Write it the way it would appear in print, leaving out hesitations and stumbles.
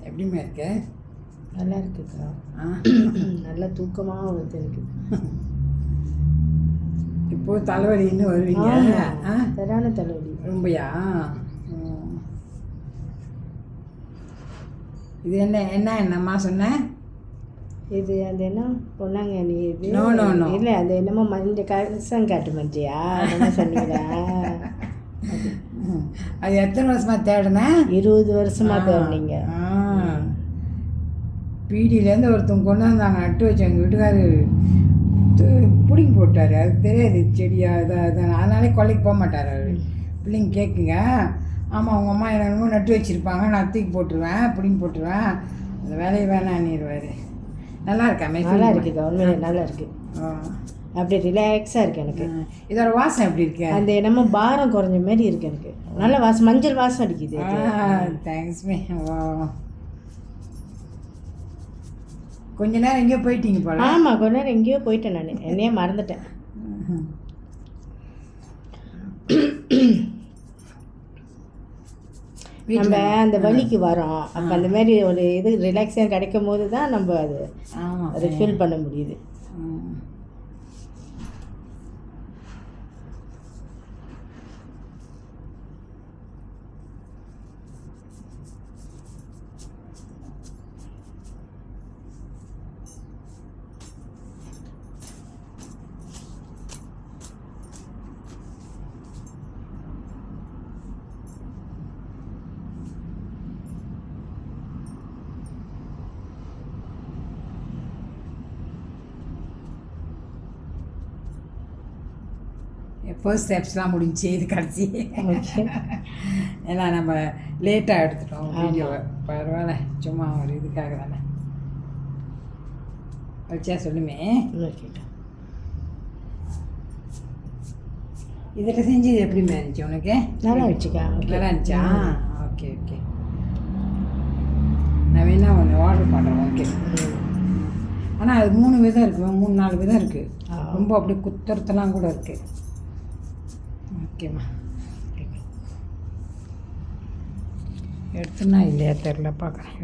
எப்படிமா இருக்க? நல்லா இருக்குக்கா. நல்லா தூக்கமாக வருது எனக்கு. இப்போ தலைவலி இன்னும் வருவீங்க? சரியான தலைவலி. ரொம்பயா? இது என்னம்மா சொன்னேன்? இது அது என்ன பொன்னாங்க நீ? இது நோ இல்லை, அது என்னமோ மஞ்சள் கரிசம் காட்டு மஞ்சையா என்ன சொன்னீங்களா? அது எத்தனை வருஷமாக தேடினேன்? 20 வருஷமாக தேடினீங்க. பீடியிலேருந்து ஒருத்தவங்க கொண்டு வந்தாங்க, நட்டு வச்சு எங்கள் வீட்டுக்காரு பிடிங்கி போட்டார். அதுக்கு தெரியாது செடியா இதான், அதனாலே கொல்லைக்கு போக மாட்டார் அவர். பிள்ளைங்க கேட்குங்க, ஆமாம் அவங்க அம்மா என்னமோ நட்டு வச்சுருப்பாங்க, நான் தூக்கி போட்டுருவேன், பிடிங்கி போட்டுருவேன், அந்த வேலையை வேணான்னிடுவார். நல்லா இருக்கா? நல்லா இருக்குது, உண்மையிலே நல்லா இருக்குது. அப்படி ரிலாக்ஸாக இருக்குது எனக்கு. இதோட வாசம் எப்படி இருக்கு? அந்த என்னமோ பாரம் குறைஞ்ச மாதிரி இருக்குது எனக்கு. நல்ல வாசம், மஞ்சள் வாசம் அடிக்குது. தேங்க்ஸ் மே. கொஞ்ச நேரம் எங்கேயோ போயிட்டீங்க போல. ஆமாம், கொஞ்ச நேரம் எங்கேயோ போயிட்டேன், நான் என்னையே மறந்துட்டேன். நம்ம அந்த வலிக்கு வரோம், அப்போ அந்த மாதிரி ஒரு இது ரிலாக்ஸாக கிடைக்கும் போது தான் நம்ம அது ஃபீல் பண்ண முடியுது. ஃபர்ஸ்ட் ஸ்டெப்ஸ்லாம் முடிஞ்சு, இது கடைசி. ஏன்னா நம்ம லேட்டாக எடுத்துட்டோம் வீடியோவை. பரவாயில்ல, சும்மா ஒரு இதுக்காக தானே வச்சா சொல்லுமே. இதில் செஞ்சு எப்படி இருந்துச்சு உனக்கு? நல்லா இருந்துச்சுக்கா. நல்லா இருந்துச்சா? ஓகே ஓகே, நான் வேணா ஒன்று ஆர்டர் பண்ணுறேன். ஓகே. ஆனால் அது 3 விதம் இருக்குது, 3-4 விதம் இருக்குது. ரொம்ப அப்படி குத்துறதுலாம் கூட இருக்குது. ஓகேம்மா, எடுத்துனா இல்லையா தெரில, பார்க்குறேன்.